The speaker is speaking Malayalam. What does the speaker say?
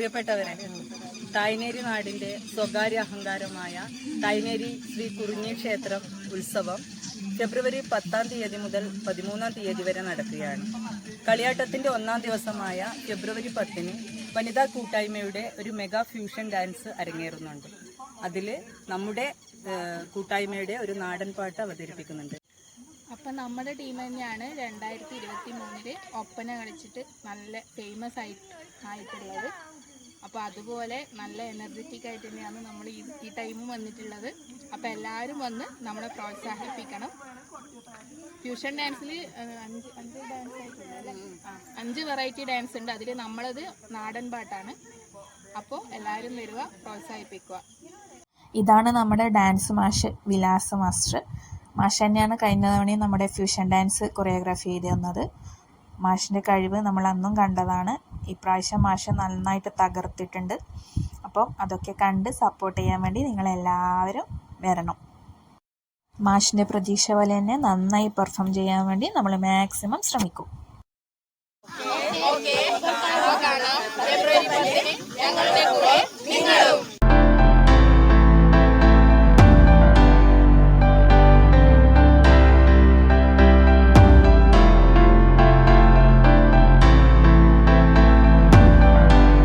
പ്രിയപ്പെട്ടവരെ, തായ്നേരി നാടിൻ്റെ സ്വകാര്യ അഹങ്കാരമായ തായ്നേരി ശ്രീ കുറിഞ്ഞി ക്ഷേത്രം ഉത്സവം ഫെബ്രുവരി 10-ാം തീയതി മുതൽ 13-ാം തീയതി വരെ നടക്കുകയാണ്. കളിയാട്ടത്തിൻ്റെ 1-ാം ദിവസമായ ഫെബ്രുവരി 10-ന് വനിതാ കൂട്ടായ്മയുടെ ഒരു മെഗാ ഫ്യൂഷൻ ഡാൻസ് അരങ്ങേറുന്നുണ്ട്. അതിൽ നമ്മുടെ കൂട്ടായ്മയുടെ ഒരു നാടൻ പാട്ട് അവതരിപ്പിക്കുന്നുണ്ട്. അപ്പം നമ്മുടെ ടീം തന്നെയാണ് 2023 ഒപ്പന കളിച്ചിട്ട് നല്ല ഫേമസ് ആയിട്ടുള്ളത്. അപ്പോൾ അതുപോലെ നല്ല എനർജറ്റിക് ആയിട്ട് തന്നെയാണ് നമ്മൾ ഈ ടൈമും വന്നിട്ടുള്ളത്. അപ്പോൾ എല്ലാവരും വന്ന് നമ്മളെ പ്രോത്സാഹിപ്പിക്കണം. ഫ്യൂഷൻ ഡാൻസിൽ 5 ഡാൻസ് ആയിട്ടുണ്ടല്ലേ? 5 വെറൈറ്റി ഡാൻസ് ഉണ്ട്. അതിൽ നമ്മളത് നാടൻ പാട്ടാണ്. അപ്പോൾ എല്ലാവരും വരിക, പ്രോത്സാഹിപ്പിക്കുക. ഇതാണ് നമ്മുടെ ഡാൻസ് മാഷ് വിലാസ മാസ്റ്റർ. മാഷ് തന്നെയാണ് കഴിഞ്ഞ തവണയും നമ്മുടെ ഫ്യൂഷൻ ഡാൻസ് കൊറിയോഗ്രാഫി ചെയ്ത് തന്നത്. മാഷിൻ്റെ കഴിവ് നമ്മൾ അന്നും കണ്ടതാണ്. ഇപ്രാവശ്യം മാഷ് നന്നായിട്ട് തകർത്തിട്ടുണ്ട്. അപ്പം അതൊക്കെ കണ്ട് സപ്പോർട്ട് ചെയ്യാൻ വേണ്ടി നിങ്ങളെല്ലാവരും വരണം. മാഷിൻ്റെ പ്രതീക്ഷ പോലെ തന്നെ നന്നായി പെർഫോം ചെയ്യാൻ വേണ്ടി നമ്മൾ മാക്സിമം ശ്രമിക്കും.